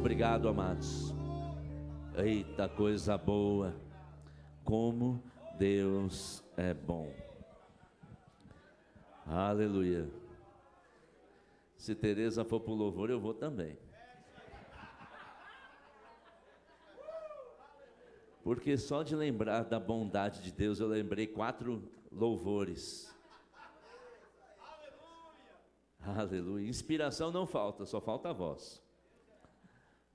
Obrigado, amados. Eita, coisa boa. Como Deus é bom. Aleluia. Se Tereza for para o louvor, eu vou também. Porque só de lembrar da bondade de Deus, eu lembrei 4 louvores. Aleluia. Inspiração não falta, só falta a voz.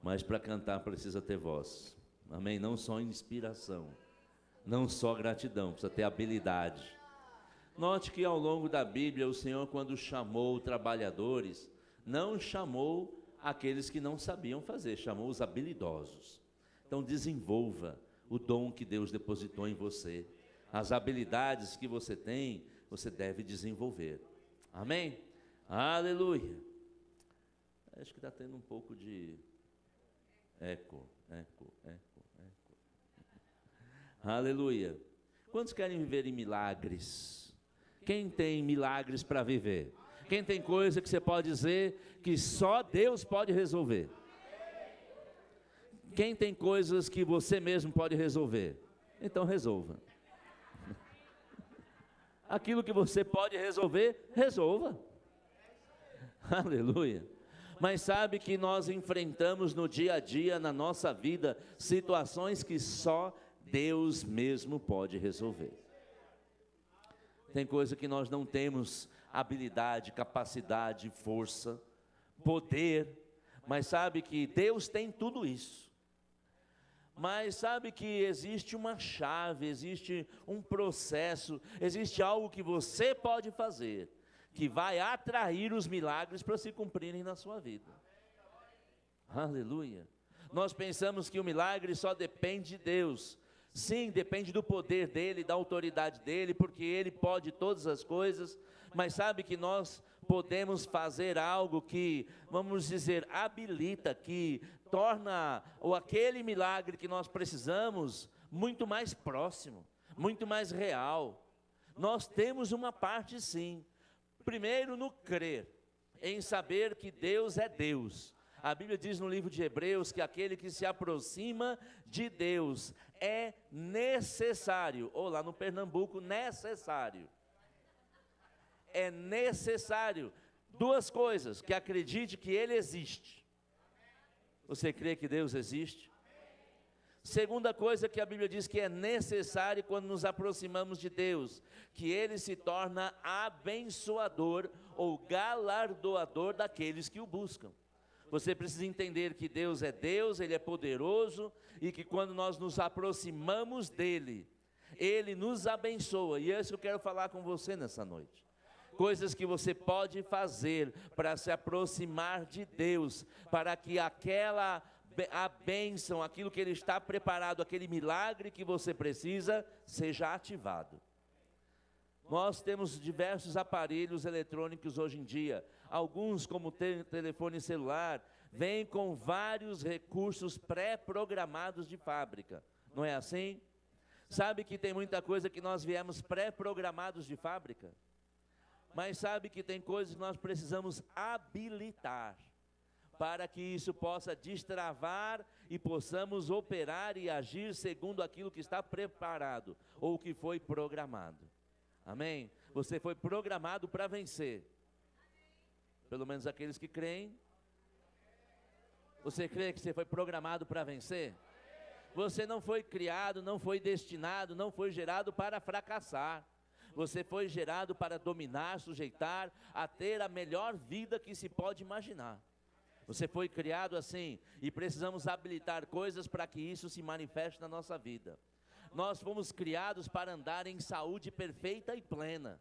Mas para cantar precisa ter voz. Amém? Não só inspiração, não só gratidão, precisa ter habilidade. Note que ao longo da Bíblia, o Senhor, quando chamou trabalhadores, não chamou aqueles que não sabiam fazer, chamou os habilidosos. Então desenvolva o dom que Deus depositou em você. As habilidades que você tem, você deve desenvolver. Amém? Aleluia. Acho que está tendo um pouco de eco. Aleluia. Quantos querem viver em milagres? Quem tem milagres para viver? Quem tem coisa que você pode dizer que só Deus pode resolver? Quem tem coisas que você mesmo pode resolver? Então resolva. Aquilo que você pode resolver, resolva. Aleluia. Mas sabe que nós enfrentamos no dia a dia, na nossa vida, situações que só Deus mesmo pode resolver. Tem coisa que nós não temos habilidade, capacidade, força, poder, mas sabe que Deus tem tudo isso. Mas sabe que existe uma chave, existe um processo, existe algo que você pode fazer, que vai atrair os milagres para se cumprirem na sua vida. Aleluia. Nós pensamos que o milagre só depende de Deus. Sim, depende do poder dele, da autoridade dele, porque ele pode todas as coisas, mas sabe que nós podemos fazer algo que, vamos dizer, habilita, que torna aquele milagre que nós precisamos muito mais próximo, muito mais real. Nós temos uma parte sim, primeiro no crer, em saber que Deus é Deus. A Bíblia diz no livro de Hebreus que aquele que se aproxima de Deus é necessário, ou lá no Pernambuco, necessário. É necessário 2 coisas: que acredite que Ele existe. Você crê que Deus existe? Segunda coisa que a Bíblia diz que é necessário quando nos aproximamos de Deus, que Ele se torna abençoador ou galardoador daqueles que o buscam. Você precisa entender que Deus, Ele é poderoso, e que quando nós nos aproximamos dEle, Ele nos abençoa. E é isso que eu quero falar com você nessa noite. Coisas que você pode fazer para se aproximar de Deus, para que a bênção, aquilo que Ele está preparado, aquele milagre que você precisa, seja ativado. Nós temos diversos aparelhos eletrônicos hoje em dia. Alguns, como telefone celular, vêm com vários recursos pré-programados de fábrica. Não é assim? Sabe que tem muita coisa que nós viemos pré-programados de fábrica? Mas sabe que tem coisas que nós precisamos habilitar, para que isso possa destravar e possamos operar e agir segundo aquilo que está preparado, ou que foi programado. Amém? Você foi programado para vencer. Pelo menos aqueles que creem. Você crê que você foi programado para vencer? Você não foi criado, não foi destinado, não foi gerado para fracassar. Você foi gerado para dominar, sujeitar, a ter a melhor vida que se pode imaginar. Você foi criado assim, e precisamos habilitar coisas para que isso se manifeste na nossa vida. Nós fomos criados para andar em saúde perfeita e plena.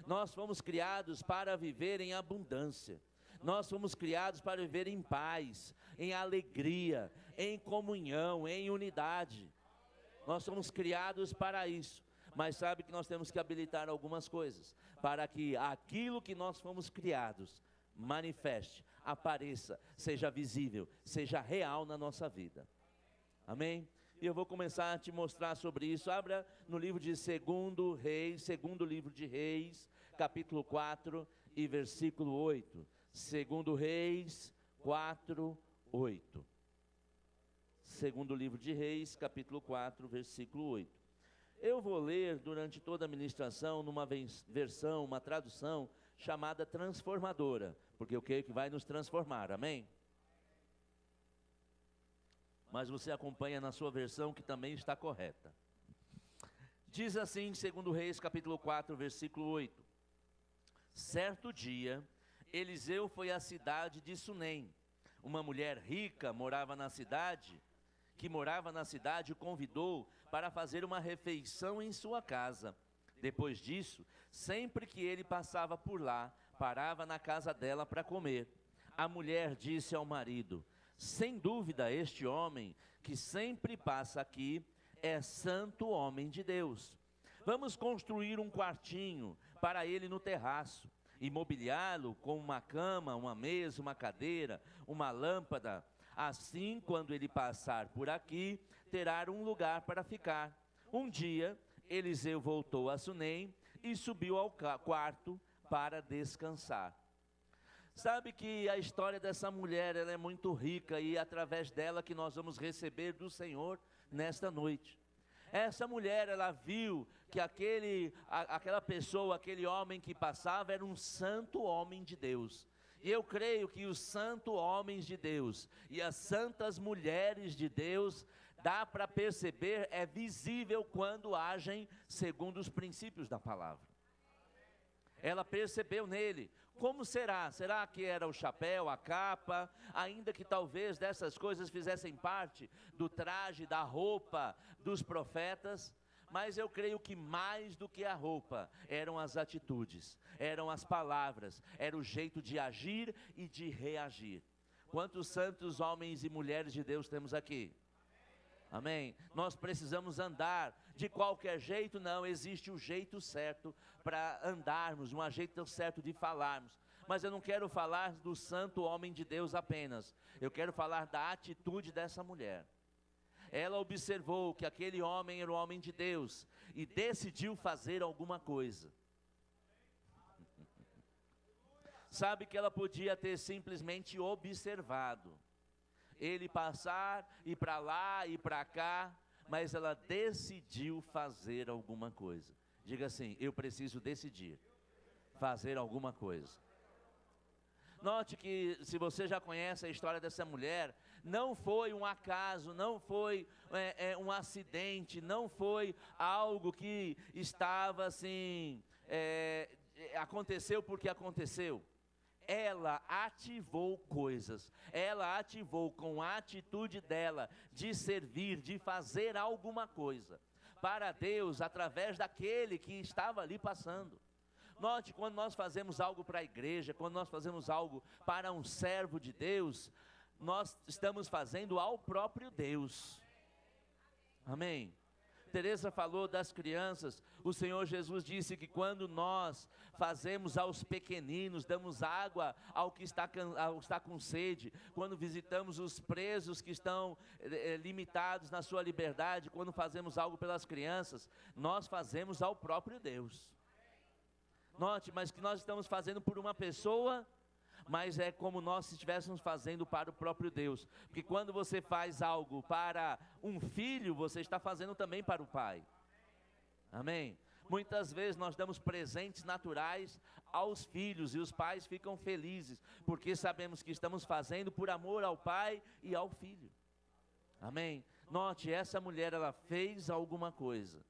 Nós fomos criados para viver em abundância. Nós fomos criados para viver em paz, em alegria, em comunhão, em unidade. Nós somos criados para isso. Mas sabe que nós temos que habilitar algumas coisas, para que aquilo que nós fomos criados manifeste, apareça, seja visível, seja real na nossa vida. Amém? E eu vou começar a te mostrar sobre isso. Abra no livro de segundo livro de Reis, capítulo 4 e versículo 8. Segundo Reis 4, 8. segundo livro de Reis, capítulo 4, versículo 8. Eu vou ler durante toda a ministração numa versão, uma tradução chamada transformadora, porque eu creio que vai nos transformar, amém? Mas você acompanha na sua versão que também está correta. Diz assim, segundo Reis, capítulo 4, versículo 8. Certo dia, Eliseu foi à cidade de Sunem. Uma mulher rica que morava na cidade, o convidou para fazer uma refeição em sua casa. Depois disso, sempre que ele passava por lá, parava na casa dela para comer. A mulher disse ao marido: sem dúvida, este homem que sempre passa aqui é santo homem de Deus. Vamos construir um quartinho para ele no terraço e mobiliá-lo com uma cama, uma mesa, uma cadeira, uma lâmpada. Assim, quando ele passar por aqui, terá um lugar para ficar. Um dia, Eliseu voltou a Sunem e subiu ao quarto para descansar. Sabe que a história dessa mulher, ela é muito rica e é através dela que nós vamos receber do Senhor nesta noite. Essa mulher, ela viu que aquela pessoa, aquele homem que passava era um santo homem de Deus. E eu creio que os santos homens de Deus e as santas mulheres de Deus, dá para perceber, é visível quando agem segundo os princípios da palavra. Ela percebeu nele. Como será? Será que era o chapéu, a capa? Ainda que talvez dessas coisas fizessem parte do traje, da roupa dos profetas. Mas eu creio que mais do que a roupa, eram as atitudes, eram as palavras, era o jeito de agir e de reagir. Quantos santos homens e mulheres de Deus temos aqui? Amém? Nós precisamos andar de qualquer jeito, não, existe o jeito certo para andarmos, um jeito certo de falarmos. Mas eu não quero falar do santo homem de Deus apenas, eu quero falar da atitude dessa mulher. Ela observou que aquele homem era o homem de Deus e decidiu fazer alguma coisa. Sabe que ela podia ter simplesmente observado ele passar, ir para lá, ir para cá, mas ela decidiu fazer alguma coisa. Diga assim: eu preciso decidir fazer alguma coisa. Note que, se você já conhece a história dessa mulher, não foi um acaso, não foi um acidente, não foi algo que estava assim, aconteceu porque aconteceu. Ela ativou coisas, ela ativou com a atitude dela de servir, de fazer alguma coisa para Deus, através daquele que estava ali passando. Note, quando nós fazemos algo para a igreja, quando nós fazemos algo para um servo de Deus, nós estamos fazendo ao próprio Deus. Amém? Teresa falou das crianças. O Senhor Jesus disse que quando nós fazemos aos pequeninos, damos água ao que está com sede, quando visitamos os presos que estão limitados na sua liberdade, quando fazemos algo pelas crianças, nós fazemos ao próprio Deus. Note, mas que nós estamos fazendo por uma pessoa, mas é como nós se estivéssemos fazendo para o próprio Deus. Porque quando você faz algo para um filho, você está fazendo também para o pai. Amém? Muitas vezes nós damos presentes naturais aos filhos e os pais ficam felizes, porque sabemos que estamos fazendo por amor ao pai e ao filho. Amém? Note, essa mulher, ela fez alguma coisa.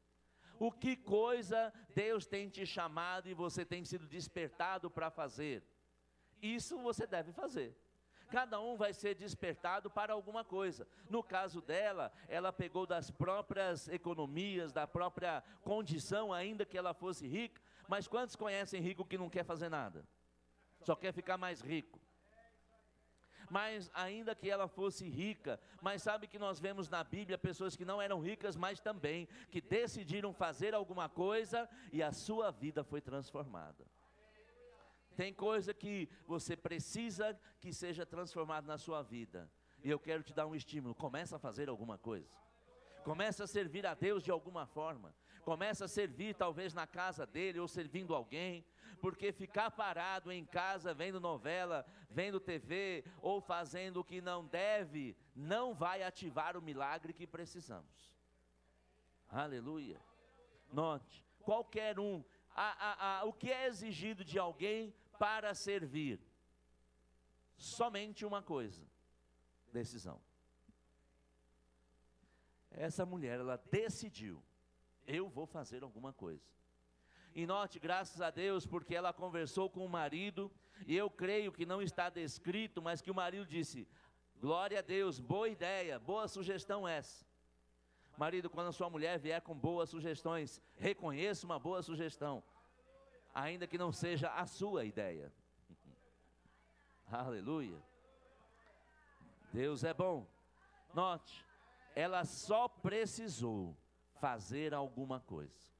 O que coisa Deus tem te chamado e você tem sido despertado para fazer? Isso você deve fazer. Cada um vai ser despertado para alguma coisa. No caso dela, ela pegou das próprias economias, da própria condição, ainda que ela fosse rica. Mas quantos conhecem rico que não quer fazer nada? Só quer ficar mais rico. Mas ainda que ela fosse rica, mas sabe que nós vemos na Bíblia pessoas que não eram ricas, mas também que decidiram fazer alguma coisa e a sua vida foi transformada. Tem coisa que você precisa que seja transformada na sua vida. E eu quero te dar um estímulo. Começa a fazer alguma coisa. Começa a servir a Deus de alguma forma. Começa a servir talvez na casa dele ou servindo alguém, porque ficar parado em casa vendo novela, vendo TV ou fazendo o que não deve, não vai ativar o milagre que precisamos. Aleluia. Note, qualquer um, o que é exigido de alguém para servir? Somente uma coisa: decisão. Essa mulher, ela decidiu: eu vou fazer alguma coisa. E note, graças a Deus, porque ela conversou com o marido, e eu creio que não está descrito, mas que o marido disse: glória a Deus, boa ideia, boa sugestão essa. Marido, quando a sua mulher vier com boas sugestões, reconheça uma boa sugestão, ainda que não seja a sua ideia. Aleluia. Deus é bom. Note, ela só precisou fazer alguma coisa.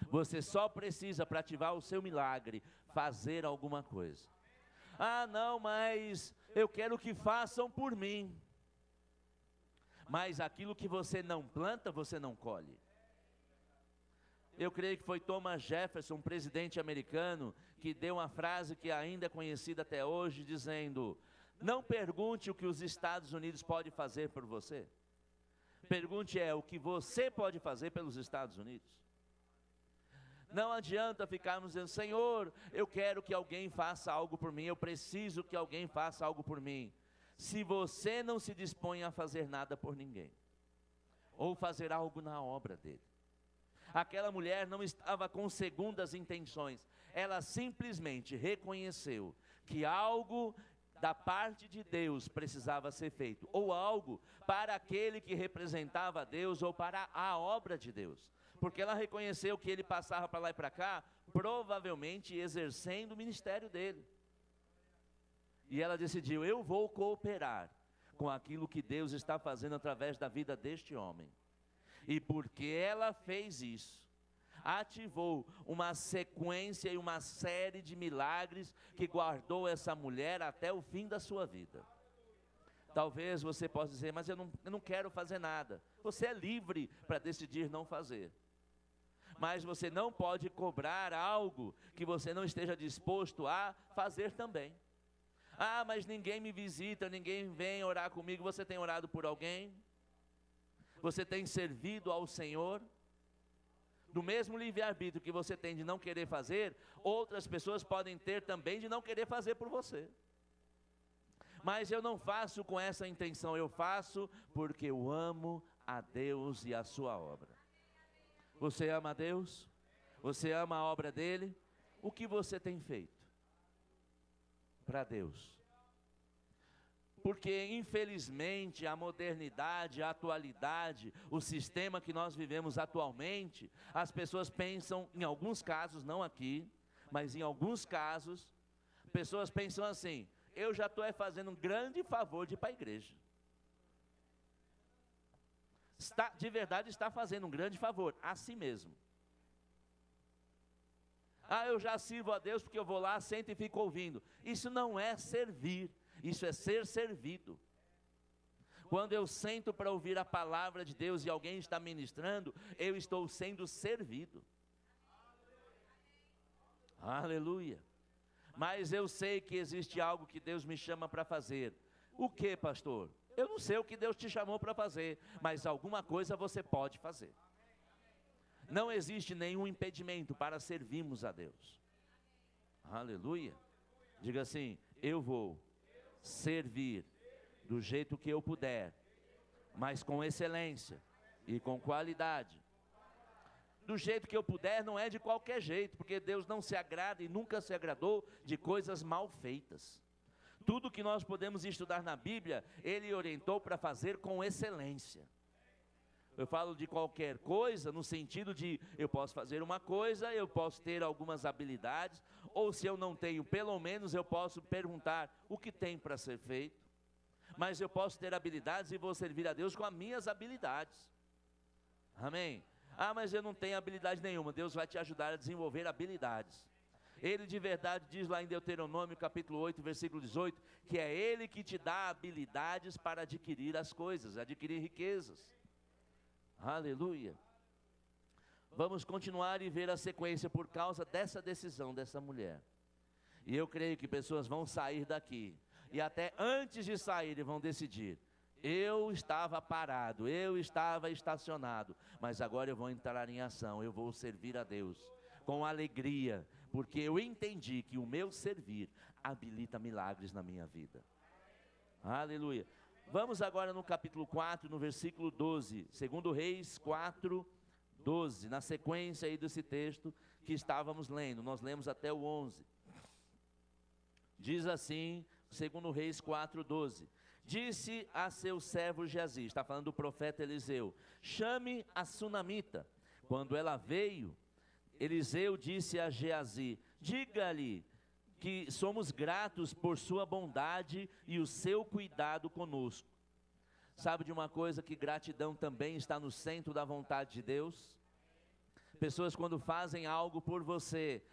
Você só precisa, para ativar o seu milagre, fazer alguma coisa. Ah, não, mas eu quero que façam por mim. Mas aquilo que você não planta, você não colhe. Eu creio que foi Thomas Jefferson, um presidente americano, que deu uma frase que ainda é conhecida até hoje, dizendo: não pergunte o que os Estados Unidos podem fazer por você. Pergunte o que você pode fazer pelos Estados Unidos. Não adianta ficarmos dizendo: Senhor, eu quero que alguém faça algo por mim, eu preciso que alguém faça algo por mim, se você não se dispõe a fazer nada por ninguém, ou fazer algo na obra dele. Aquela mulher não estava com segundas intenções, ela simplesmente reconheceu que algo da parte de Deus precisava ser feito, ou algo para aquele que representava a Deus, ou para a obra de Deus, porque ela reconheceu que ele passava para lá e para cá, provavelmente exercendo o ministério dele, e ela decidiu: eu vou cooperar com aquilo que Deus está fazendo através da vida deste homem. E porque ela fez isso, ativou uma sequência e uma série de milagres que guardou essa mulher até o fim da sua vida. Talvez você possa dizer: mas eu não quero fazer nada. Você é livre para decidir não fazer. Mas você não pode cobrar algo que você não esteja disposto a fazer também. Ah, mas ninguém me visita, ninguém vem orar comigo. Você tem orado por alguém? Você tem servido ao Senhor? Do mesmo livre-arbítrio que você tem de não querer fazer, outras pessoas podem ter também de não querer fazer por você. Mas eu não faço com essa intenção, eu faço porque eu amo a Deus e a sua obra. Você ama a Deus? Você ama a obra dele? O que você tem feito para Deus? Porque infelizmente a modernidade, a atualidade, o sistema que nós vivemos atualmente, as pessoas pensam, em alguns casos, não aqui, mas em alguns casos, pessoas pensam assim: eu já estou fazendo um grande favor de ir para a igreja. De verdade está fazendo um grande favor a si mesmo. Ah, eu já sirvo a Deus porque eu vou lá, sento e fico ouvindo. Isso não é servir. Isso é ser servido. Quando eu sento para ouvir a palavra de Deus e alguém está ministrando, eu estou sendo servido. Aleluia. Mas eu sei que existe algo que Deus me chama para fazer. O que, pastor? Eu não sei o que Deus te chamou para fazer, mas alguma coisa você pode fazer. Não existe nenhum impedimento para servirmos a Deus. Aleluia. Diga assim: eu vou servir do jeito que eu puder, mas com excelência e com qualidade. Do jeito que eu puder não é de qualquer jeito, porque Deus não se agrada e nunca se agradou de coisas mal feitas. Tudo que nós podemos estudar na Bíblia, Ele orientou para fazer com excelência. Eu falo de qualquer coisa no sentido de eu posso fazer uma coisa, eu posso ter algumas habilidades, ou se eu não tenho, pelo menos eu posso perguntar o que tem para ser feito. Mas eu posso ter habilidades e vou servir a Deus com as minhas habilidades. Amém? Ah, mas eu não tenho habilidade nenhuma. Deus vai te ajudar a desenvolver habilidades. Ele de verdade diz lá em Deuteronômio capítulo 8, versículo 18, que é Ele que te dá habilidades para adquirir as coisas, adquirir riquezas. Aleluia. Vamos continuar e ver a sequência por causa dessa decisão dessa mulher. E eu creio que pessoas vão sair daqui, e até antes de sair vão decidir: eu estava parado, eu estava estacionado, mas agora eu vou entrar em ação, eu vou servir a Deus com alegria, porque eu entendi que o meu servir habilita milagres na minha vida. Aleluia. Vamos agora no capítulo 4, no versículo 12, 2 Reis 4, 12, na sequência aí desse texto que estávamos lendo, nós lemos até o 11. Diz assim, 2 Reis 4, 12: disse a seu servo Geazi, está falando do profeta Eliseu: chame a sunamita. Quando ela veio, Eliseu disse a Geazi: diga-lhe que somos gratos por sua bondade e o seu cuidado conosco. Sabe de uma coisa, que gratidão também está no centro da vontade de Deus? Pessoas, quando fazem algo por você,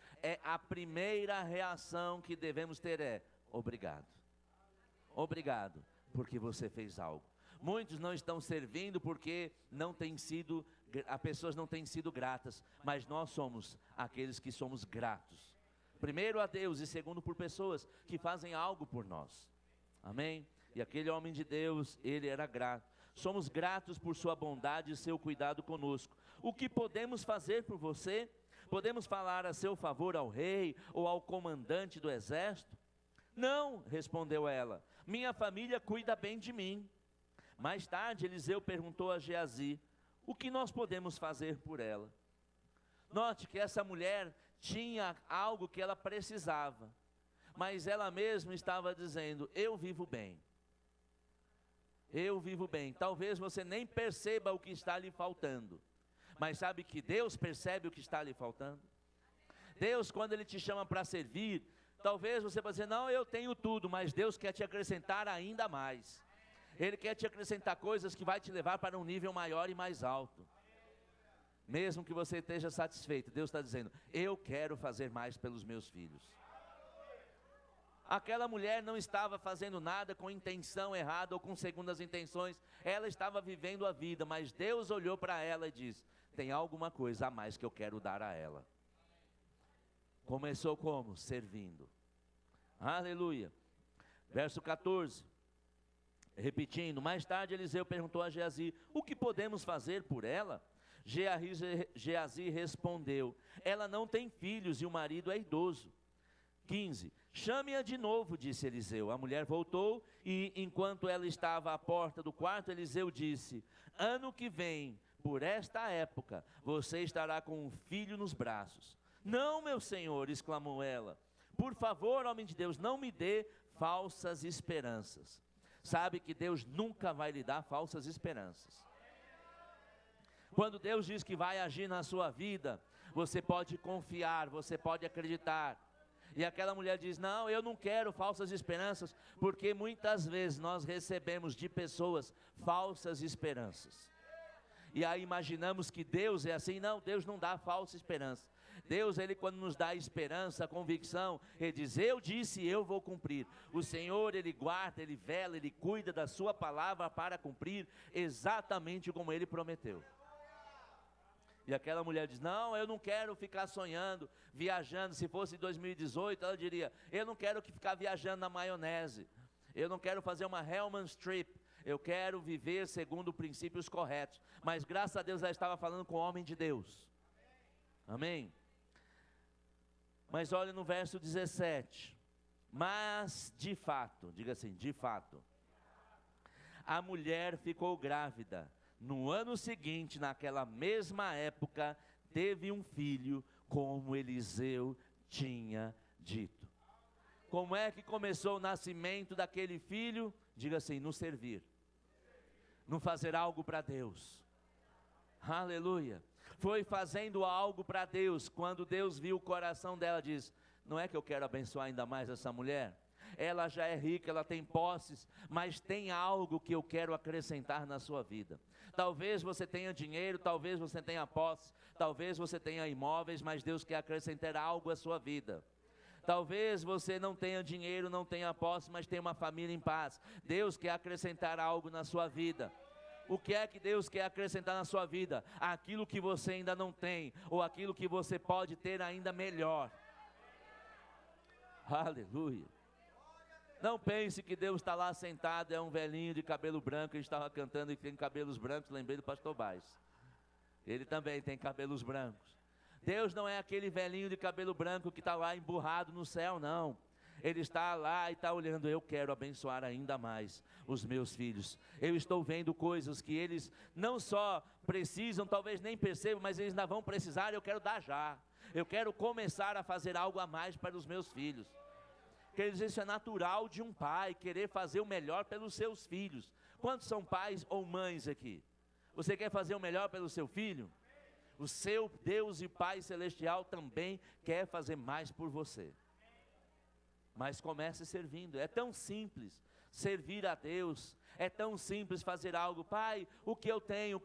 a primeira reação que devemos ter é: obrigado. Obrigado, porque você fez algo. Muitos não estão servindo porque as pessoas não têm sido gratas, mas nós somos aqueles que somos gratos. Primeiro a Deus e segundo por pessoas que fazem algo por nós. Amém? E aquele homem de Deus, ele era grato. Somos gratos por sua bondade e seu cuidado conosco. O que podemos fazer por você? Podemos falar a seu favor ao rei ou ao comandante do exército? Não, respondeu ela, minha família cuida bem de mim. Mais tarde Eliseu perguntou a Geazi: o que nós podemos fazer por ela? Note que essa mulher tinha algo que ela precisava, mas ela mesma estava dizendo: eu vivo bem. Eu vivo bem. Talvez você nem perceba o que está lhe faltando, mas sabe que Deus percebe o que está lhe faltando? Deus, quando Ele te chama para servir, talvez você vai dizer: não, eu tenho tudo, mas Deus quer te acrescentar ainda mais. Ele quer te acrescentar coisas que vai te levar para um nível maior e mais alto. Mesmo que você esteja satisfeito, Deus está dizendo: eu quero fazer mais pelos meus filhos. Aquela mulher não estava fazendo nada com intenção errada ou com segundas intenções. Ela estava vivendo a vida, mas Deus olhou para ela e disse: tem alguma coisa a mais que eu quero dar a ela. Começou como? Servindo. Aleluia. Verso 14. Repetindo, mais tarde Eliseu perguntou a Geazi: o que podemos fazer por ela? Geazi respondeu: ela não tem filhos e o marido é idoso. 15. Chame-a de novo, disse Eliseu. A mulher voltou e, enquanto ela estava à porta do quarto, Eliseu disse: ano que vem, por esta época, você estará com um filho nos braços. Não, meu senhor, exclamou ela. Por favor, homem de Deus, não me dê falsas esperanças. Sabe que Deus nunca vai lhe dar falsas esperanças. Quando Deus diz que vai agir na sua vida, você pode confiar, você pode acreditar. E aquela mulher diz: não, eu não quero falsas esperanças, porque muitas vezes nós recebemos de pessoas falsas esperanças. E aí imaginamos que Deus é assim. Não, Deus não dá falsa esperança. Deus, Ele quando nos dá esperança, convicção, Ele diz: eu disse, eu vou cumprir. O Senhor, Ele guarda, Ele vela, Ele cuida da sua palavra para cumprir exatamente como Ele prometeu. E aquela mulher diz: não, eu não quero ficar sonhando, viajando. Se fosse 2018, ela diria: eu não quero ficar viajando na maionese. Eu não quero fazer uma Hellman's Trip. Eu quero viver segundo princípios corretos. Mas graças a Deus ela estava falando com o homem de Deus. Amém? Mas olha no verso 17. Mas de fato, diga assim, de fato, a mulher ficou grávida. No ano seguinte, naquela mesma época, teve um filho, como Eliseu tinha dito. Como é que começou o nascimento daquele filho? Diga assim: no servir, no fazer algo para Deus. Aleluia. Foi fazendo algo para Deus. Quando Deus viu o coração dela, diz: não é que eu quero abençoar ainda mais essa mulher? Ela já é rica, ela tem posses, mas tem algo que eu quero acrescentar na sua vida. Talvez você tenha dinheiro, talvez você tenha posses, talvez você tenha imóveis, mas Deus quer acrescentar algo à sua vida. Talvez você não tenha dinheiro, não tenha posse, mas tenha uma família em paz. Deus quer acrescentar algo na sua vida. O que é que Deus quer acrescentar na sua vida? Aquilo que você ainda não tem, ou aquilo que você pode ter ainda melhor. Aleluia. Não pense que Deus está lá sentado, é um velhinho de cabelo branco. A gente estava cantando e tem cabelos brancos, lembrei do pastor Baez. Ele também tem cabelos brancos. Deus não é aquele velhinho de cabelo branco que está lá emburrado no céu, não. Ele está lá e está olhando, eu quero abençoar ainda mais os meus filhos. Eu estou vendo coisas que eles não só precisam, talvez nem percebam, mas eles ainda vão precisar, eu quero dar já. Eu quero começar a fazer algo a mais para os meus filhos. Queridos, isso é natural de um pai, querer fazer o melhor pelos seus filhos. Quantos são pais ou mães aqui? Você quer fazer o melhor pelo seu filho? O seu Deus e Pai Celestial também quer fazer mais por você. Mas comece servindo, é tão simples servir a Deus, é tão simples fazer algo. Pai, o que eu tenho,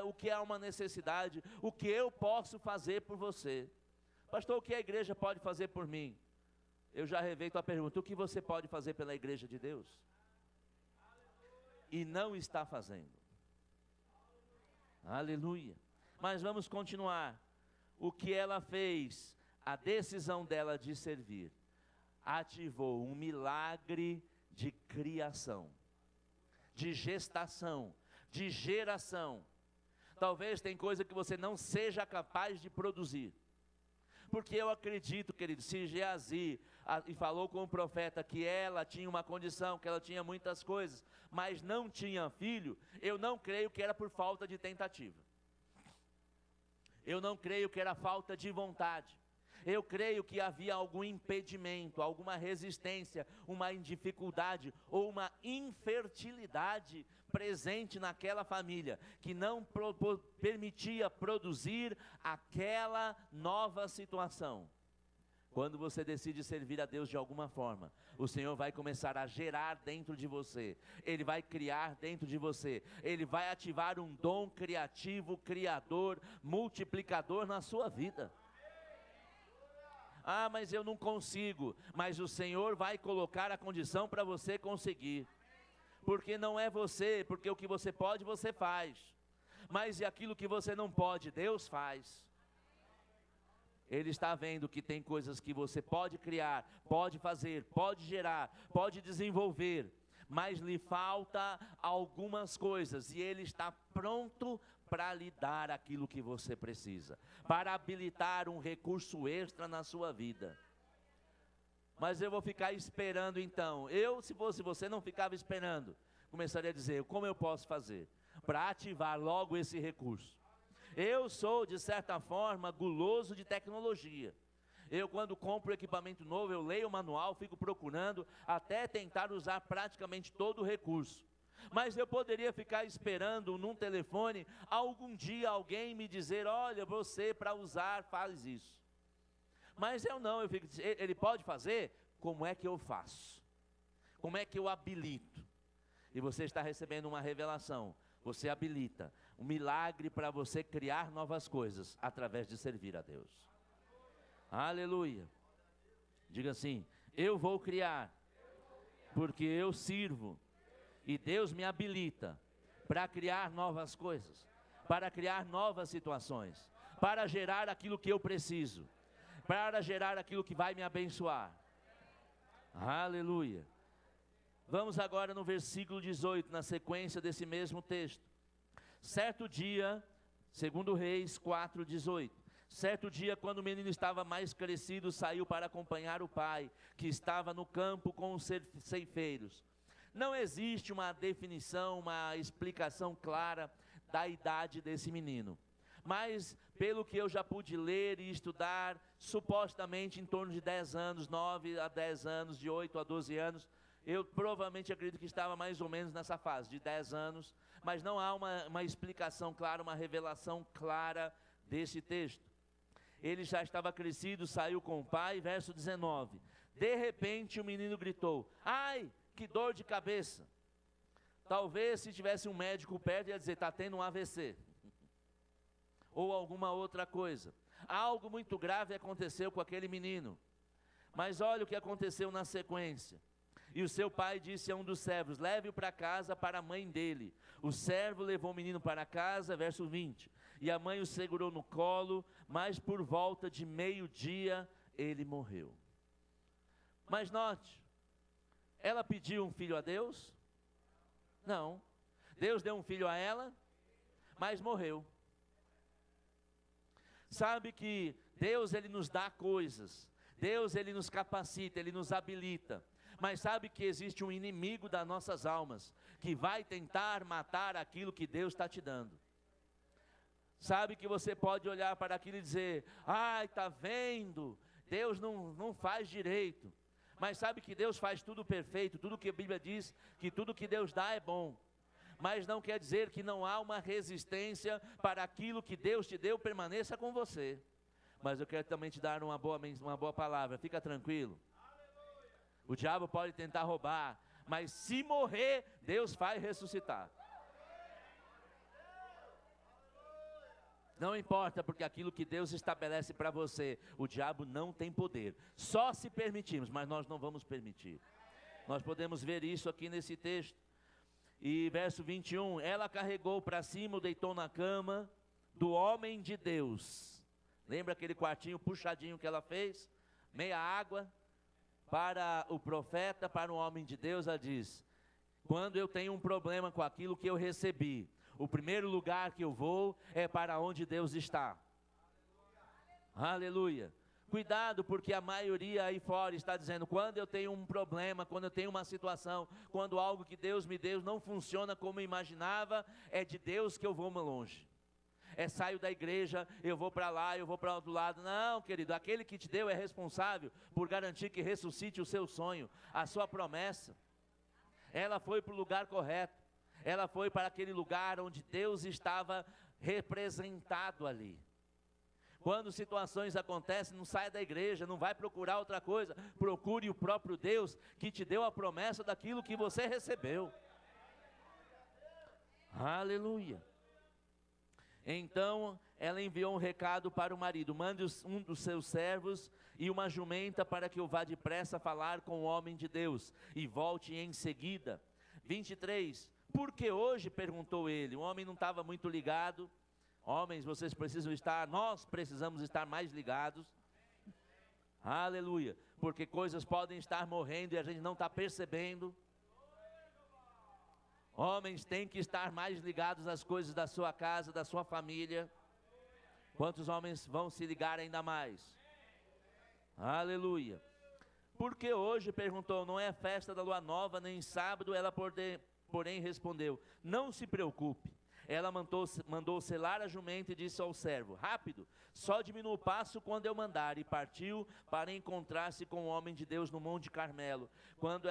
o que é uma necessidade, o que eu posso fazer por você? Pastor, o que a igreja pode fazer por mim? Eu já revei tua pergunta, o que você pode fazer pela igreja de Deus? E não está fazendo. Aleluia. Mas vamos continuar. O que ela fez, a decisão dela de servir, ativou um milagre de criação, de gestação, de geração. Talvez tem coisa que você não seja capaz de produzir, porque eu acredito, querido, se Geazi e falou com o profeta que ela tinha uma condição, que ela tinha muitas coisas, mas não tinha filho, eu não creio que era por falta de tentativa, eu não creio que era falta de vontade. Eu creio que havia algum impedimento, alguma resistência, uma dificuldade ou uma infertilidade presente naquela família, que não permitia produzir aquela nova situação. Quando você decide servir a Deus de alguma forma, o Senhor vai começar a gerar dentro de você, Ele vai criar dentro de você, Ele vai ativar um dom criativo, criador, multiplicador na sua vida. Ah, mas eu não consigo. Mas o Senhor vai colocar a condição para você conseguir. Porque não é você, porque o que você pode, você faz. Mas e aquilo que você não pode, Deus faz. Ele está vendo que tem coisas que você pode criar, pode fazer, pode gerar, pode desenvolver, mas lhe falta algumas coisas, e Ele está pronto para lhe dar aquilo que você precisa, para habilitar um recurso extra na sua vida. Mas eu vou ficar esperando então. Se fosse você, não ficava esperando. Começaria a dizer, como eu posso fazer para ativar logo esse recurso? Eu sou, de certa forma, guloso de tecnologia. Eu, quando compro equipamento novo, eu leio o manual, fico procurando, até tentar usar praticamente todo o recurso. Mas eu poderia ficar esperando num telefone, algum dia alguém me dizer, olha, você para usar faz isso. Mas eu não, ele pode fazer? Como é que eu faço? Como é que eu habilito? E você está recebendo uma revelação, você habilita um milagre para você criar novas coisas, através de servir a Deus. Aleluia. Diga assim, eu vou criar, porque eu sirvo. E Deus me habilita para criar novas coisas, para criar novas situações, para gerar aquilo que eu preciso, para gerar aquilo que vai me abençoar. Aleluia. Vamos agora no versículo 18, na sequência desse mesmo texto. Certo dia, segundo Reis 4:18, certo dia, quando o menino estava mais crescido, saiu para acompanhar o pai, que estava no campo com os ceifeiros. Não existe uma definição, uma explicação clara da idade desse menino. Mas, pelo que eu já pude ler e estudar, supostamente em torno de 10 anos, 9 a 10 anos, de 8 a 12 anos, eu provavelmente acredito que estava mais ou menos nessa fase, de 10 anos, mas não há uma explicação clara, uma revelação clara desse texto. Ele já estava crescido, saiu com o pai, verso 19. De repente o menino gritou, ai! Que dor de cabeça. Talvez se tivesse um médico perto, ia dizer, está tendo um AVC. Ou alguma outra coisa. Algo muito grave aconteceu com aquele menino. Mas olha o que aconteceu na sequência. E o seu pai disse a um dos servos: leve-o para casa para a mãe dele. O servo levou o menino para casa, verso 20. E a mãe o segurou no colo, mas por volta de meio-dia ele morreu. Mas note, ela pediu um filho a Deus? Não. Deus deu um filho a ela, mas morreu. Sabe que Deus, Ele nos dá coisas. Deus, Ele nos capacita, Ele nos habilita. Mas sabe que existe um inimigo das nossas almas, que vai tentar matar aquilo que Deus está te dando. Sabe que você pode olhar para aquilo e dizer: ai, está vendo, Deus não faz direito. Mas sabe que Deus faz tudo perfeito, tudo que a Bíblia diz, que tudo que Deus dá é bom. Mas não quer dizer que não há uma resistência para aquilo que Deus te deu, permaneça com você. Mas eu quero também te dar uma boa palavra, fica tranquilo. O diabo pode tentar roubar, mas se morrer, Deus vai ressuscitar. Não importa, porque aquilo que Deus estabelece para você, o diabo não tem poder. Só se permitirmos, mas nós não vamos permitir. Nós podemos ver isso aqui nesse texto. E verso 21, ela carregou para cima, o deitou na cama do homem de Deus. Lembra aquele quartinho puxadinho que ela fez? Meia água para o profeta, para o homem de Deus. Ela diz: quando eu tenho um problema com aquilo que eu recebi, o primeiro lugar que eu vou é para onde Deus está. Aleluia. Cuidado, porque a maioria aí fora está dizendo: quando eu tenho um problema, quando eu tenho uma situação, quando algo que Deus me deu não funciona como eu imaginava, é de Deus que eu vou longe. Saio da igreja, eu vou para lá, eu vou para outro lado. Não, querido, aquele que te deu é responsável por garantir que ressuscite o seu sonho, a sua promessa. Ela foi para o lugar correto. Ela foi para aquele lugar onde Deus estava representado ali. Quando situações acontecem, não saia da igreja, não vai procurar outra coisa. Procure o próprio Deus que te deu a promessa daquilo que você recebeu. Aleluia. Então ela enviou um recado para o marido: mande um dos seus servos e uma jumenta para que eu vá depressa falar com o homem de Deus e volte em seguida. 23, por que hoje? Perguntou ele. O homem não estava muito ligado. Homens, vocês precisam estar, nós precisamos estar mais ligados. Aleluia, porque coisas podem estar morrendo e a gente não está percebendo. Homens têm que estar mais ligados às coisas da sua casa, da sua família. Quantos homens vão se ligar ainda mais? Aleluia. Porque hoje? Perguntou. Não é festa da lua nova, nem sábado. Ela porém respondeu: não se preocupe. Ela mandou selar a jumenta e disse ao servo: rápido, só diminua o passo quando eu mandar. E partiu para encontrar-se com o homem de Deus no Monte Carmelo. Quando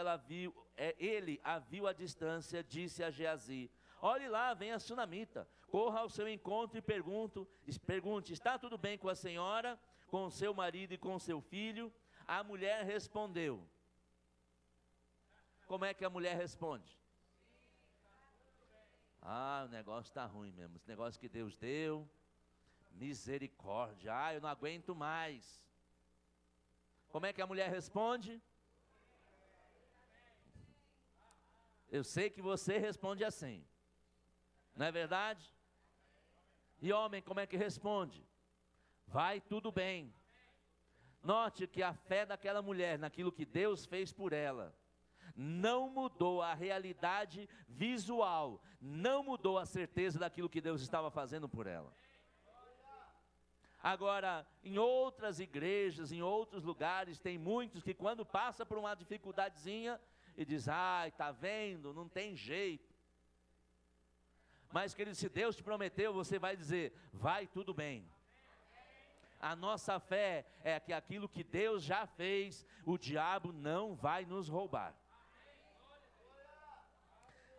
ele a viu à distância, disse a Geazi: olhe lá, vem a sunamita. Corra ao seu encontro e pergunte: está tudo bem com a senhora, com o seu marido e com o seu filho? A mulher respondeu. Como é que a mulher responde? Ah, o negócio está ruim mesmo. Esse negócio que Deus deu, misericórdia. Ah, eu não aguento mais. Como é que a mulher responde? Eu sei que você responde assim. Não é verdade? E homem, como é que responde? Vai tudo bem. Note que a fé daquela mulher naquilo que Deus fez por ela não mudou a realidade visual, não mudou a certeza daquilo que Deus estava fazendo por ela. Agora, em outras igrejas, em outros lugares, tem muitos que quando passa por uma dificuldadezinha, e diz: ai, está vendo, não tem jeito. Mas querido, se Deus te prometeu, você vai dizer: vai tudo bem. A nossa fé é que aquilo que Deus já fez, o diabo não vai nos roubar.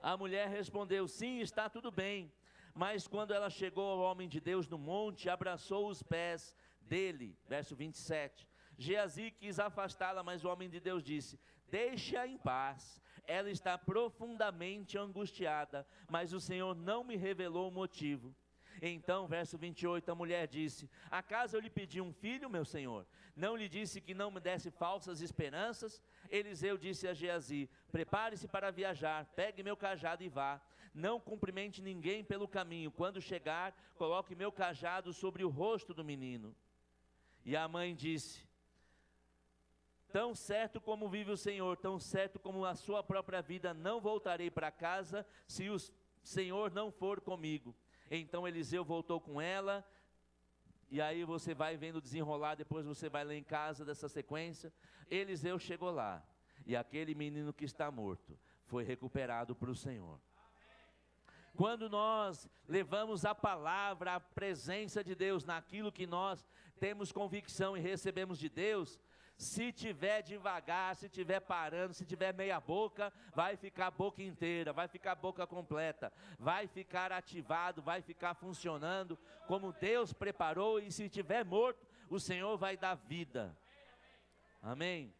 A mulher respondeu: sim, está tudo bem. Mas quando ela chegou ao homem de Deus no monte, abraçou os pés dele. Verso 27. Geazi quis afastá-la, mas o homem de Deus disse: deixe-a em paz. Ela está profundamente angustiada, mas o Senhor não me revelou o motivo. Então, verso 28, a mulher disse: acaso eu lhe pedi um filho, meu senhor? Não lhe disse que não me desse falsas esperanças? Eliseu disse a Geazi: prepare-se para viajar, pegue meu cajado e vá. Não cumprimente ninguém pelo caminho. Quando chegar, coloque meu cajado sobre o rosto do menino. E a mãe disse: tão certo como vive o Senhor, tão certo como a sua própria vida, não voltarei para casa se o Senhor não for comigo. Então Eliseu voltou com ela, e aí você vai vendo desenrolar, depois você vai ler em casa dessa sequência. Eliseu chegou lá, e aquele menino que está morto foi recuperado para o Senhor. Quando nós levamos a palavra, a presença de Deus, naquilo que nós temos convicção e recebemos de Deus, se tiver devagar, se tiver parando, se tiver meia boca, vai ficar boca inteira, vai ficar boca completa, vai ficar ativado, vai ficar funcionando como Deus preparou, e se tiver morto, o Senhor vai dar vida. Amém?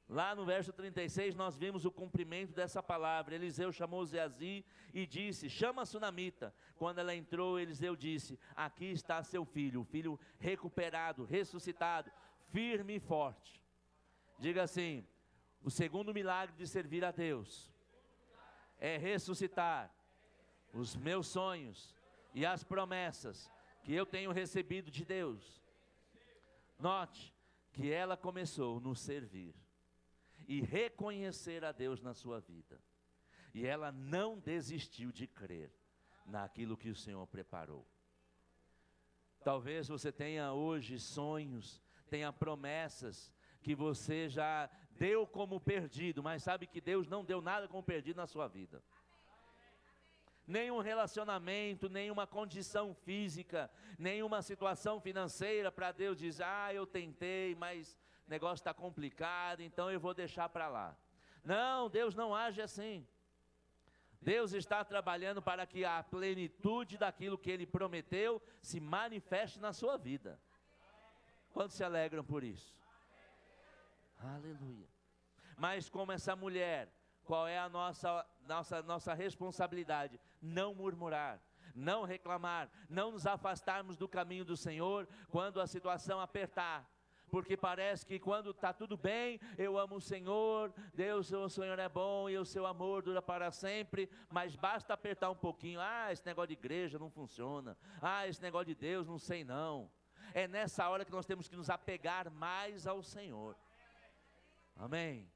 Lá no verso 36 nós vimos o cumprimento dessa palavra. Eliseu chamou Geazi e disse: chama a sunamita. Quando ela entrou, Eliseu disse: aqui está seu filho, o filho recuperado, ressuscitado, firme e forte. Diga assim: o segundo milagre de servir a Deus é ressuscitar os meus sonhos e as promessas que eu tenho recebido de Deus. Note que ela começou no servir e reconhecer a Deus na sua vida, e ela não desistiu de crer naquilo que o Senhor preparou. Talvez você tenha hoje sonhos, tenha promessas que você já deu como perdido, mas sabe que Deus não deu nada como perdido na sua vida. Nenhum relacionamento, nenhuma condição física, nenhuma situação financeira para Deus dizer: eu tentei, mas o negócio está complicado, então eu vou deixar para lá. Não, Deus não age assim. Deus está trabalhando para que a plenitude daquilo que Ele prometeu se manifeste na sua vida. Quantos se alegram por isso? Aleluia. Mas como essa mulher, qual é a nossa responsabilidade? Não murmurar, não reclamar, não nos afastarmos do caminho do Senhor quando a situação apertar. Porque parece que quando está tudo bem, eu amo o Senhor, Deus, o Senhor é bom e o seu amor dura para sempre, mas basta apertar um pouquinho: esse negócio de igreja não funciona, esse negócio de Deus não sei não. É nessa hora que nós temos que nos apegar mais ao Senhor. Amém?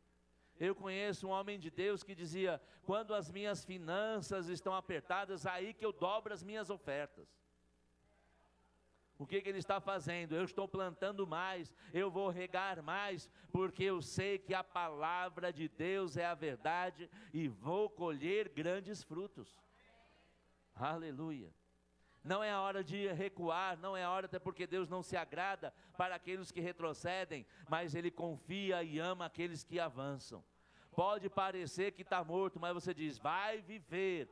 Eu conheço um homem de Deus que dizia: quando as minhas finanças estão apertadas, aí que eu dobro as minhas ofertas. O que ele está fazendo? Eu estou plantando mais, eu vou regar mais, porque eu sei que a palavra de Deus é a verdade e vou colher grandes frutos. Aleluia. Não é a hora de recuar, não é a hora, até porque Deus não se agrada para aqueles que retrocedem, mas Ele confia e ama aqueles que avançam. Pode parecer que está morto, mas você diz: vai viver,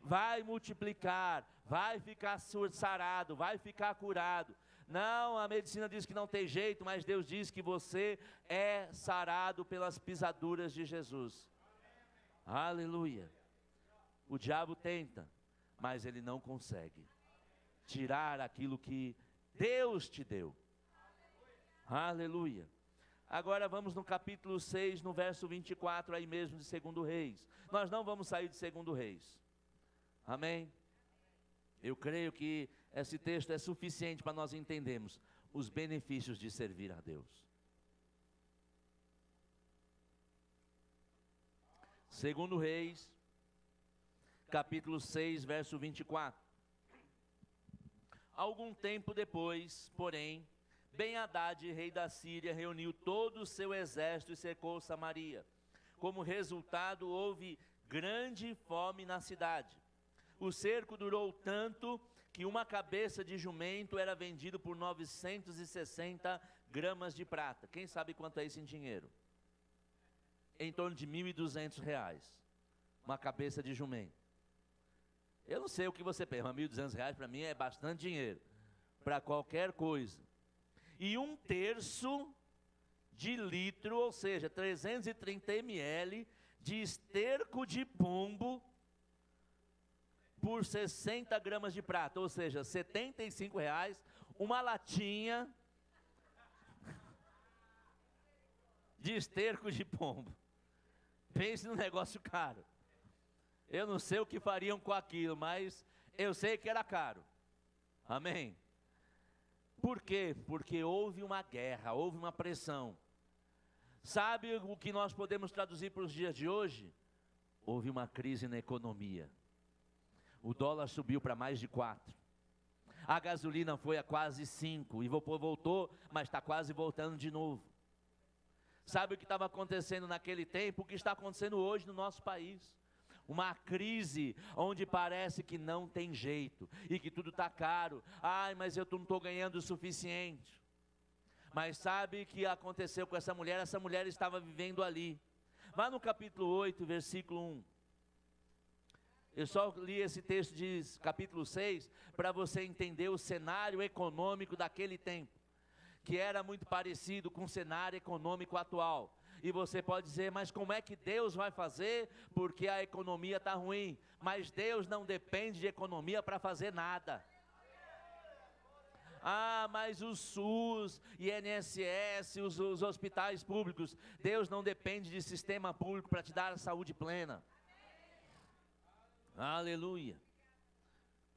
vai multiplicar, vai ficar sarado, vai ficar curado. Não, a medicina diz que não tem jeito, mas Deus diz que você é sarado pelas pisaduras de Jesus. Aleluia. O diabo tenta, mas ele não consegue tirar aquilo que Deus te deu. Aleluia. Agora vamos no capítulo 6, no verso 24, aí mesmo de 2 Reis. Nós não vamos sair de 2 Reis. Amém? Eu creio que esse texto é suficiente para nós entendermos os benefícios de servir a Deus. 2 Reis, capítulo 6, verso 24. Algum tempo depois, porém, Ben-Hadad, rei da Síria, reuniu todo o seu exército e cercou Samaria. Como resultado, houve grande fome na cidade. O cerco durou tanto que uma cabeça de jumento era vendido por 960 gramas de prata. Quem sabe quanto é isso em dinheiro? Em torno de R$1.200. Uma cabeça de jumento. Eu não sei o que você pensa, mas R$1.200 para mim é bastante dinheiro. Para qualquer coisa. E 1/3 de litro, ou seja, 330 ml de esterco de pombo, por 60 gramas de prata, ou seja, R$ 75, uma latinha de esterco de pombo. Pense num negócio caro. Eu não sei o que fariam com aquilo, mas eu sei que era caro. Amém? Por quê? Porque houve uma guerra, houve uma pressão. Sabe o que nós podemos traduzir para os dias de hoje? Houve uma crise na economia. O dólar subiu para mais de 4. A gasolina foi a quase 5. E voltou, mas está quase voltando de novo. Sabe o que estava acontecendo naquele tempo? O que está acontecendo hoje no nosso país? Uma crise onde parece que não tem jeito e que tudo está caro. Ai, mas eu não estou ganhando o suficiente. Mas sabe o que aconteceu com essa mulher? Essa mulher estava vivendo ali. Vá no capítulo 8, versículo 1. Eu só li esse texto de capítulo 6 para você entender o cenário econômico daquele tempo, que era muito parecido com o cenário econômico atual. E você pode dizer, mas como é que Deus vai fazer? Porque a economia está ruim. Mas Deus não depende de economia para fazer nada. Ah, mas o SUS, INSS, os hospitais públicos, Deus não depende de sistema público para te dar a saúde plena. Aleluia.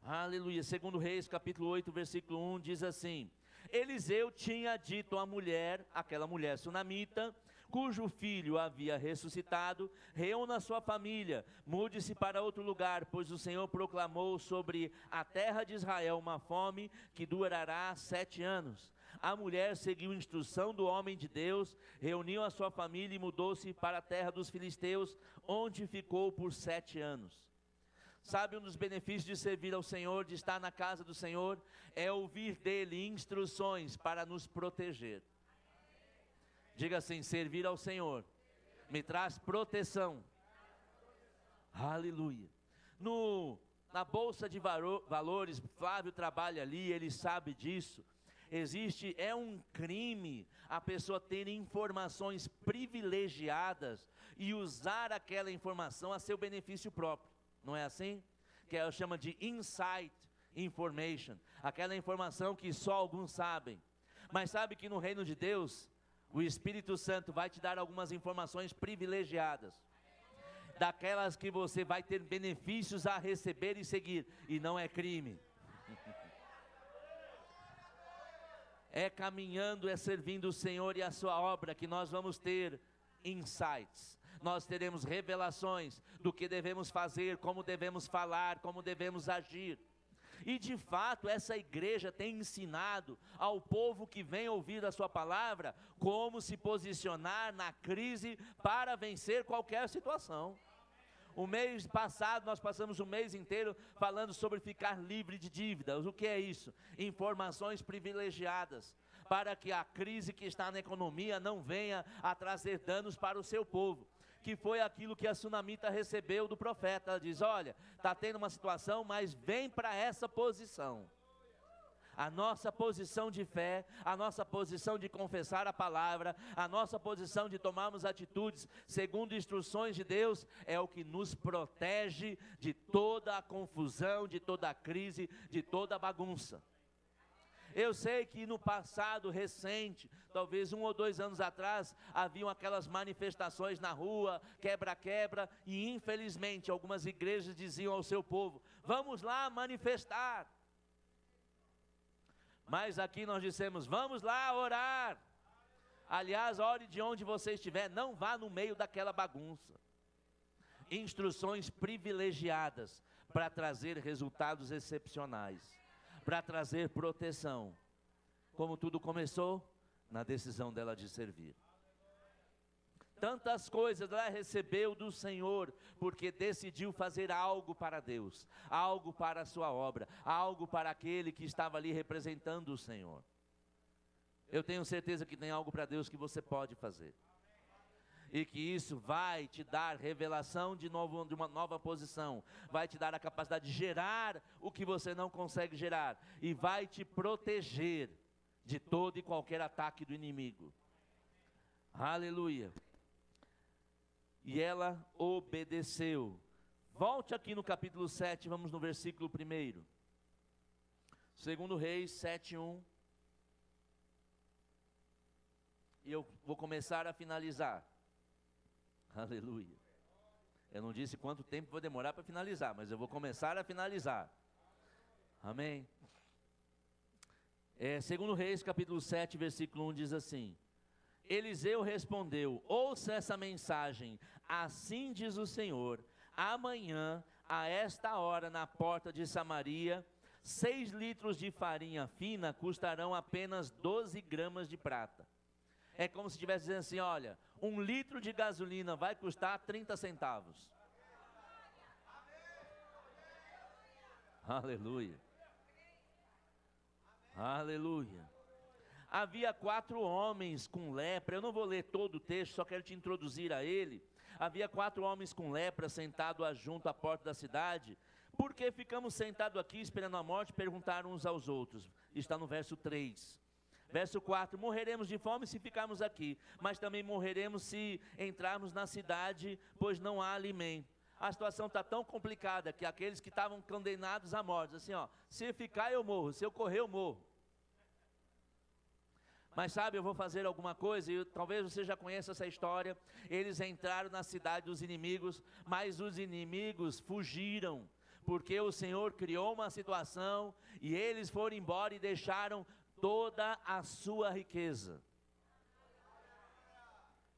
Aleluia. Segundo Reis, capítulo 8, versículo 1, diz assim: Eliseu tinha dito à mulher, aquela mulher sunamita, cujo filho havia ressuscitado, reúna sua família, mude-se para outro lugar, pois o Senhor proclamou sobre a terra de Israel uma fome que durará 7 anos. A mulher seguiu a instrução do homem de Deus, reuniu a sua família e mudou-se para a terra dos filisteus, onde ficou por 7 anos. Sabe, um dos benefícios de servir ao Senhor, de estar na casa do Senhor, é ouvir dele instruções para nos proteger. Diga assim: servir ao Senhor me traz proteção. Aleluia. Na bolsa de valores, Flávio trabalha ali, ele sabe disso. É um crime a pessoa ter informações privilegiadas e usar aquela informação a seu benefício próprio. Não é assim? Que ela chama de inside information, aquela informação que só alguns sabem. Mas sabe que no reino de Deus, o Espírito Santo vai te dar algumas informações privilegiadas, daquelas que você vai ter benefícios a receber e seguir, e não é crime. É caminhando, é servindo o Senhor e a sua obra que nós vamos ter insights. Nós teremos revelações do que devemos fazer, como devemos falar, como devemos agir. E de fato essa igreja tem ensinado ao povo que vem ouvir a sua palavra como se posicionar na crise para vencer qualquer situação. O mês passado nós passamos o mês inteiro falando sobre ficar livre de dívidas. O que é isso? Informações privilegiadas para que a crise que está na economia não venha a trazer danos para o seu povo. Que foi aquilo que a sunamita recebeu do profeta. Ela diz: olha, está tendo uma situação, mas vem para essa posição. A nossa posição de fé, a nossa posição de confessar a palavra, a nossa posição de tomarmos atitudes segundo instruções de Deus, é o que nos protege de toda a confusão, de toda a crise, de toda a bagunça. Eu sei que no passado recente, talvez 1 ou 2 anos atrás, haviam aquelas manifestações na rua, quebra-quebra, e infelizmente algumas igrejas diziam ao seu povo: vamos lá manifestar. Mas aqui nós dissemos: vamos lá orar. Aliás, ore de onde você estiver, não vá no meio daquela bagunça. Instruções privilegiadas para trazer resultados excepcionais, para trazer proteção. Como tudo começou? Na decisão dela de servir. Tantas coisas ela recebeu do Senhor, porque decidiu fazer algo para Deus, algo para a sua obra, algo para aquele que estava ali representando o Senhor. Eu tenho certeza que tem algo para Deus que você pode fazer. E que isso vai te dar revelação de uma nova posição, vai te dar a capacidade de gerar o que você não consegue gerar, e vai te proteger de todo e qualquer ataque do inimigo. Aleluia. E ela obedeceu, Volte aqui no capítulo 7, vamos no versículo 1. 2 Reis 7:1. E eu vou começar a finalizar. Aleluia. Eu não disse quanto tempo vou demorar para finalizar, mas eu vou começar a finalizar. Amém. 2 Reis capítulo 7, versículo 1 diz assim: Eliseu respondeu: ouça essa mensagem, assim diz o Senhor, amanhã, a esta hora, na porta de Samaria, 6 litros de farinha fina custarão apenas 12 gramas de prata. É como se estivesse dizendo assim: olha, 1 litro de gasolina vai custar 30 centavos. Aleluia. Aleluia. Havia 4 homens com lepra. Eu não vou ler todo o texto, só quero te introduzir a ele. Havia 4 homens com lepra sentados junto à porta da cidade. Por que ficamos sentados aqui esperando a morte? Perguntaram uns aos outros. Está no verso 3. Verso 4, morreremos de fome se ficarmos aqui, mas também morreremos se entrarmos na cidade, pois não há alimento. A situação está tão complicada que aqueles que estavam condenados à morte, assim, ó, se ficar eu morro, se eu correr eu morro. Mas sabe, eu vou fazer alguma coisa, e talvez você já conheça essa história. Eles entraram na cidade dos inimigos, mas os inimigos fugiram, porque o Senhor criou uma situação, e eles foram embora e deixaram toda a sua riqueza.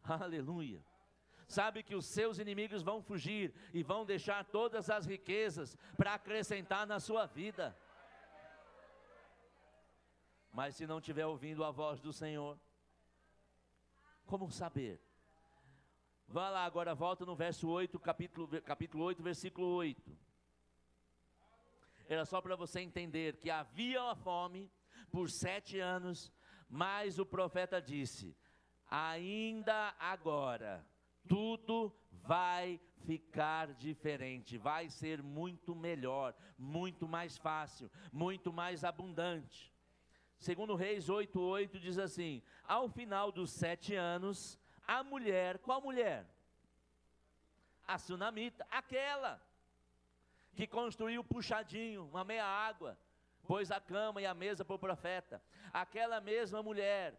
Aleluia. Sabe que os seus inimigos vão fugir e vão deixar todas as riquezas para acrescentar na sua vida. Mas se não estiver ouvindo a voz do Senhor, como saber? Vá lá agora, volta no verso 8, capítulo 8, versículo 8. Era só para você entender que havia uma fome por 7 anos, mas o profeta disse: ainda agora, tudo vai ficar diferente, vai ser muito melhor, muito mais fácil, muito mais abundante. Segundo Reis 8:8 diz assim: ao final dos 7 anos, a mulher, qual mulher? A sunamita, aquela que construiu puxadinho, uma meia água, pôs a cama e a mesa para o profeta. Aquela mesma mulher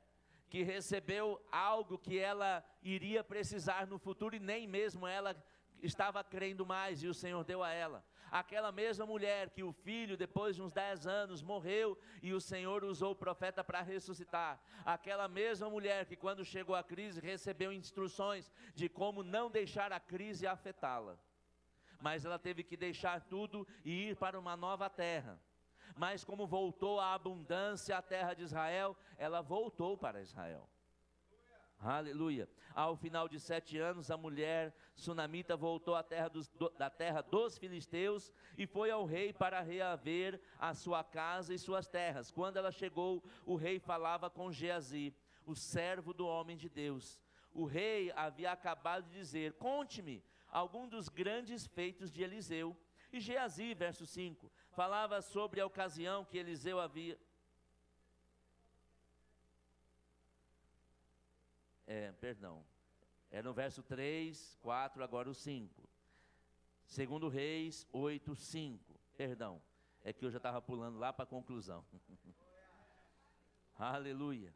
que recebeu algo que ela iria precisar no futuro e nem mesmo ela estava crendo mais, e o Senhor deu a ela. Aquela mesma mulher que o filho, depois de uns 10 anos, morreu e o Senhor usou o profeta para ressuscitar. Aquela mesma mulher que, quando chegou a crise, recebeu instruções de como não deixar a crise afetá-la. Mas ela teve que deixar tudo e ir para uma nova terra. Mas como voltou a abundância à terra de Israel, ela voltou para Israel. Aleluia. Ao final de 7 anos, a mulher sunamita voltou à terra da terra dos filisteus e foi ao rei para reaver a sua casa e suas terras. Quando ela chegou, o rei falava com Geazi, o servo do homem de Deus. O rei havia acabado de dizer: conte-me algum dos grandes feitos de Eliseu. E Geazi, verso 5, falava sobre a ocasião que Eliseu havia... É no verso 3, 4, agora o 5. Segundo Reis 8, 5. Perdão, é que eu já estava pulando lá para a conclusão. Aleluia.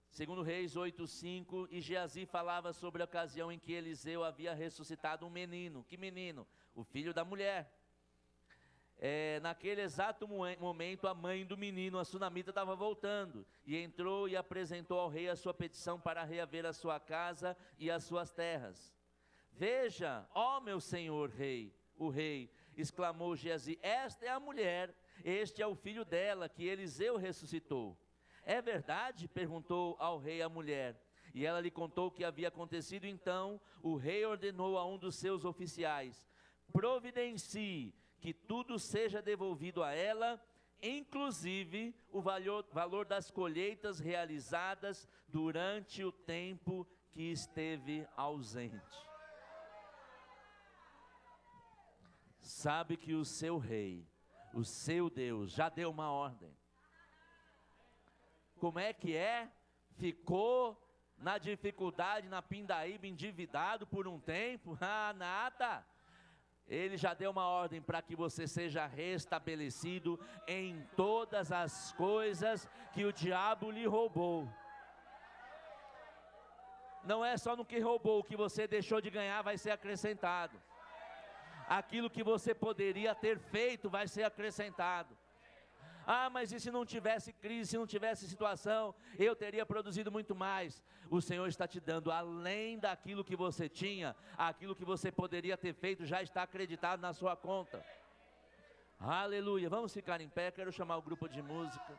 Segundo Reis 8, 5, e Geazi falava sobre a ocasião em que Eliseu havia ressuscitado um menino. Que menino? O filho da mulher. Naquele exato momento, a mãe do menino, a sunamita, estava voltando, e entrou e apresentou ao rei a sua petição para reaver a sua casa e as suas terras. Veja, ó meu senhor rei, o rei, exclamou Geazi, esta é a mulher, este é o filho dela, que Eliseu ressuscitou. É verdade? Perguntou ao rei a mulher, e ela lhe contou o que havia acontecido. Então o rei ordenou a um dos seus oficiais: providencie que tudo seja devolvido a ela, inclusive o valor das colheitas realizadas durante o tempo que esteve ausente. Sabe que o seu rei, o seu Deus, já deu uma ordem. Como é que é? Ficou na dificuldade, na pindaíba, endividado por um tempo? Ah, nada. Ele já deu uma ordem para que você seja restabelecido em todas as coisas que o diabo lhe roubou. Não é só no que roubou, o que você deixou de ganhar vai ser acrescentado. Aquilo que você poderia ter feito vai ser acrescentado. Ah, mas e se não tivesse crise, se não tivesse situação, eu teria produzido muito mais. O Senhor está te dando, além daquilo que você tinha, aquilo que você poderia ter feito já está acreditado na sua conta. Aleluia, vamos ficar em pé, quero chamar o grupo de música.